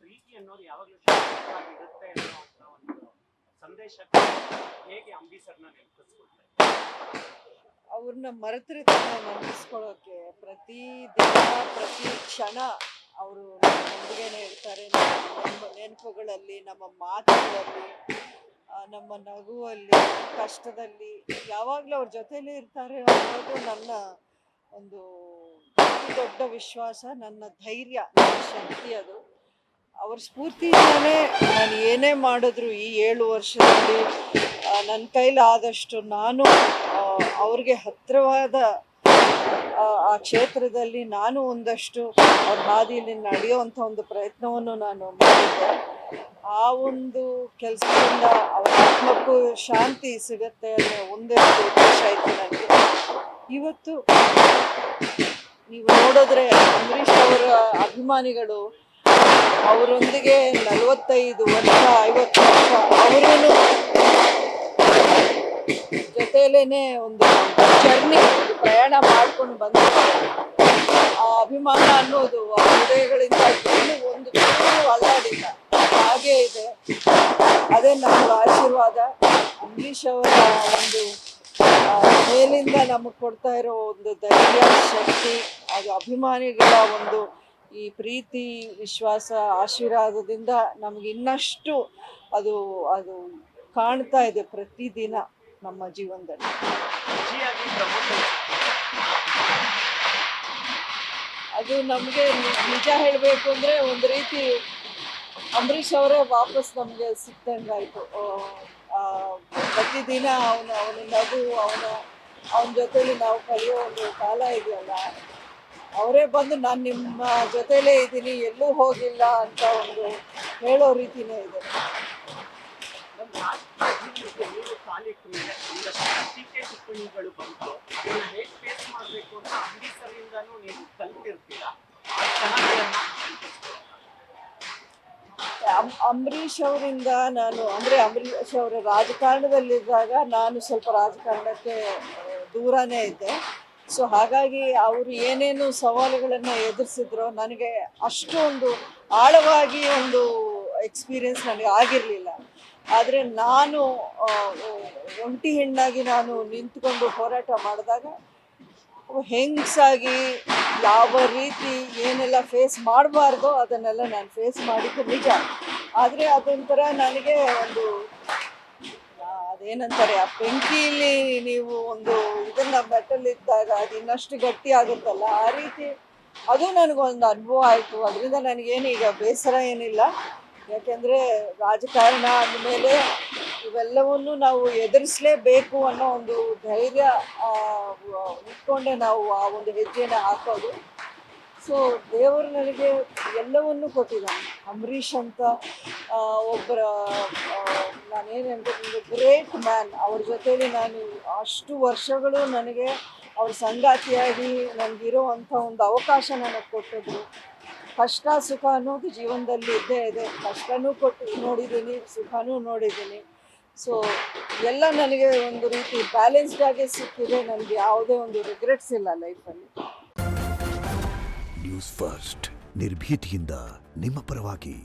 ಪ್ರೀತಿ ಅನ್ನೋದು ಯಾವಾಗಲೂ ಶಾಶ್ವತವಾಗಿರುತ್ತೆ ಅನ್ನೋಂಥ ಒಂದು ಸಂದೇಶಕ್ಕೆ ಹೇಗೆ ಅಂಬರೀಷರ್ನ ನೆನಪಿಸ್ಕೊಳ್ತಾರೆ? ಅವ್ರನ್ನ ಮರೆತರೆ ತಾನೇ ನೆನಪಿಸ್ಕೊಳ್ಳೋಕ್ಕೆ ಪ್ರತಿ ದಿನ ಪ್ರತಿ ಕ್ಷಣ ಅವರು ನಮ್ಮೊಂದಿಗೇನೆ ಇರ್ತಾರೆ. ನಮ್ಮ ನೆನಪುಗಳಲ್ಲಿ, ನಮ್ಮ ಮಾತುಗಳಲ್ಲಿ, ನಮ್ಮ ನಗುವಲ್ಲಿ, ಕಷ್ಟದಲ್ಲಿ ಯಾವಾಗಲೂ ಅವ್ರ ಜೊತೆಲೇ ಇರ್ತಾರೆ ಅನ್ನೋದು ನನ್ನ ಒಂದು ಅತಿ ದೊಡ್ಡ ವಿಶ್ವಾಸ, ನನ್ನ ಧೈರ್ಯ, ನನ್ನ ಶಕ್ತಿ. ಅದು ಅವ್ರ ಸ್ಫೂರ್ತಿಯಿಂದಲೇ ನಾನು ಏನೇ ಮಾಡಿದ್ರು ಈ 7 ವರ್ಷದಲ್ಲಿ ನನ್ನ ಕೈಲಾದಷ್ಟು ನಾನು ಅವ್ರಿಗೆ ಹತ್ತಿರವಾದ ಆ ಕ್ಷೇತ್ರದಲ್ಲಿ ನಾನು ಒಂದಷ್ಟು ಅವ್ರ ಹಾದಿಯಲ್ಲಿ ನಡೆಯುವಂಥ ಒಂದು ಪ್ರಯತ್ನವನ್ನು ನಾನು ಮಾಡಿದ್ದೆ. ಆ ಒಂದು ಕೆಲಸದಿಂದ ಅವರ ಆತ್ಮಕ್ಕೂ ಶಾಂತಿ ಸಿಗುತ್ತೆ ಅನ್ನೋ ಒಂದೇ ಒಂದು ಉದ್ದೇಶ ಆಯಿತು ನನಗೆ. ಇವತ್ತು ನೀವು ನೋಡಿದ್ರೆ ಅಂಬರೀಷ್ ಅವರ ಅಭಿಮಾನಿಗಳು ಅವರೊಂದಿಗೆ 45 ವರ್ಷ 50 ವರ್ಷ ಅವರೇನು ಜೊತೆಯಲ್ಲೇ ಒಂದು ಜರ್ನಿ, ಒಂದು ಪ್ರಯಾಣ ಮಾಡ್ಕೊಂಡು ಬಂದಿದ್ದಾರೆ. ಆ ಅಭಿಮಾನ ಅನ್ನೋದು ಆ ಹೃದಯಗಳಿಂದ ಎಲ್ಲೂ ಒಂದು ಚೂರು ಅಲ್ಲಾಡಿಲ್ಲ, ಹಾಗೇ ಇದೆ. ಅದೇ ನಮ್ಮ ಆಶೀರ್ವಾದ. ಅಂಬರೀಷ್ ಅವರ ಒಂದು ಮೇಲಿಂದ ನಮಗೆ ಕೊಡ್ತಾ ಇರೋ ಒಂದು ಧೈರ್ಯ, ಶಕ್ತಿ, ಅದು ಅಭಿಮಾನಿಗಳ ಒಂದು ಈ ಪ್ರೀತಿ, ವಿಶ್ವಾಸ, ಆಶೀರ್ವಾದದಿಂದ ನಮ್ಗೆ ಇನ್ನಷ್ಟು ಅದು ಅದು ಕಾಣ್ತಾ ಇದೆ ಪ್ರತಿದಿನ ನಮ್ಮ ಜೀವನದಲ್ಲಿ. ಅದು ನಮಗೆ ನಿಜ ಹೇಳಬೇಕು ಅಂದರೆ ಒಂದು ರೀತಿ ಅಂಬರೀಷ್ ಅವರೇ ವಾಪಸ್ ನಮಗೆ ಸಿಕ್ತಂಗಾಯಿತು. ಪ್ರತಿದಿನ ಅವನ ನಗು, ಅವನ ಜೊತೆಲಿ ನಾವು ಕಳೆಯೋ ಒಂದು ಕಾಲ ಇದೆಯಲ್ಲ, ಅವರೇ ಬಂದು ನಾನು ನಿಮ್ಮ ಜೊತೆಲೇ ಇದ್ದೀನಿ, ಎಲ್ಲೂ ಹೋಗಿಲ್ಲ ಅಂತ ಒಂದು ಹೇಳೋ ರೀತಿನೇ ಇದೆ. ನೀವು ಕಾಲಿಟ್ಟ ಮೇಲೆ ಒಂದಷ್ಟು ಟೀಕೆ ಟಿಪ್ಪಣಿಗಳು ಬಂತು, ಅದನ್ನು ಹೇಗೆ ಫೇಸ್ ಮಾಡಬೇಕು ಅಂತ ಅಂಬರೀಷರಿಂದನೂ ನೀವು ಕಲ್ತಿರ್ತೀರಾ. ಅಂಬರೀಷ್ ಅವರಿಂದ ನಾನು ಅಂಬರೀಷ್ ಅವರ ರಾಜಕಾರಣದಲ್ಲಿದ್ದಾಗ ನಾನು ಸ್ವಲ್ಪ ರಾಜಕಾರಣಕ್ಕೆ ದೂರನೇ ಇದ್ದೆ. ಸೊ ಹಾಗಾಗಿ ಅವರು ಏನೇನು ಸವಾಲುಗಳನ್ನು ಎದುರಿಸಿದ್ರೋ ನನಗೆ ಅಷ್ಟೊಂದು ಆಳವಾಗಿ ಒಂದು ಎಕ್ಸ್ಪೀರಿಯನ್ಸ್ ನನಗೆ ಆಗಿರಲಿಲ್ಲ. ಆದರೆ ನಾನು ಒಂಟಿ ಹೆಣ್ಣಾಗಿ ನಾನು ನಿಂತ್ಕೊಂಡು ಹೋರಾಟ ಮಾಡಿದಾಗ ಹೆಂಗಸಾಗಿ ಯಾವ ರೀತಿ ಏನೆಲ್ಲ ಫೇಸ್ ಮಾಡಬಾರ್ದೋ ಅದನ್ನೆಲ್ಲ ನಾನು ಫೇಸ್ ಮಾಡಿದ್ದು ನಿಜ. ಆದರೆ ಅದೊಂಥರ ನನಗೆ ಒಂದು ಅದೇನಂತಾರೆ, ಆ ಬೆಂಕಿಯಲ್ಲಿ ನೀವು ಒಂದು ಇದನ್ನು ಮೆಟ್ಟಲಿದ್ದಾಗ ಅದು ಇನ್ನಷ್ಟು ಗಟ್ಟಿ ಆಗುತ್ತಲ್ಲ, ಆ ರೀತಿ ಅದು ನನಗೊಂದು ಅನುಭವ ಆಯಿತು. ಅದರಿಂದ ನನಗೇನು ಈಗ ಬೇಸರ ಏನಿಲ್ಲ. ಯಾಕೆಂದರೆ ರಾಜಕಾರಣ ಅಂದಮೇಲೆ ಇವೆಲ್ಲವನ್ನು ನಾವು ಎದುರಿಸಲೇಬೇಕು ಅನ್ನೋ ಒಂದು ಧೈರ್ಯ ಇಟ್ಕೊಂಡೆ ನಾವು ಆ ಒಂದು ಹೆಜ್ಜೆನ ಹಾಕೋದು. ಸೊ ದೇವರು ನನಗೆ ಎಲ್ಲವನ್ನೂ ಕೊಟ್ಟಿದ್ದಾನೆ. ಅಂಬರೀಷ್ ಅಂತ ಒಬ್ಬರ ನಾನೇನಂದ್ರೆ ಒಂದು ಗ್ರೇಟ್ ಮ್ಯಾನ್, ಅವ್ರ ಜೊತೆಲಿ ನಾನು ಅಷ್ಟು ವರ್ಷಗಳು ನನಗೆ ಅವ್ರ ಸಂಗಾತಿಯಾಗಿ ನನಗಿರೋ ಅಂಥ ಒಂದು ಅವಕಾಶ ನನಗೆ ಕೊಟ್ಟಿದ್ರು. ಕಷ್ಟ ಸುಖ ಅನ್ನೋದು ಜೀವನದಲ್ಲಿ ಇದ್ದೇ ಇದೆ. ಕಷ್ಟನೂ ನೋಡಿದ್ದೀನಿ, ಸುಖನೂ ನೋಡಿದ್ದೀನಿ. ಸೊ ಎಲ್ಲ ನನಗೆ ಒಂದು ರೀತಿ ಬ್ಯಾಲೆನ್ಸ್ಡಾಗಿ ಸಿಕ್ಕಿದೆ. ನನಗೆ ಯಾವುದೇ ಒಂದು ರಿಗ್ರೆಟ್ಸ್ ಇಲ್ಲ ಲೈಫಲ್ಲಿ. ನ್ಯೂಸ್ ಫಸ್ಟ್, ನಿರ್ಭೀತಿಯಿಂದ ನಿಮ್ಮ ಪರವಾಗಿ.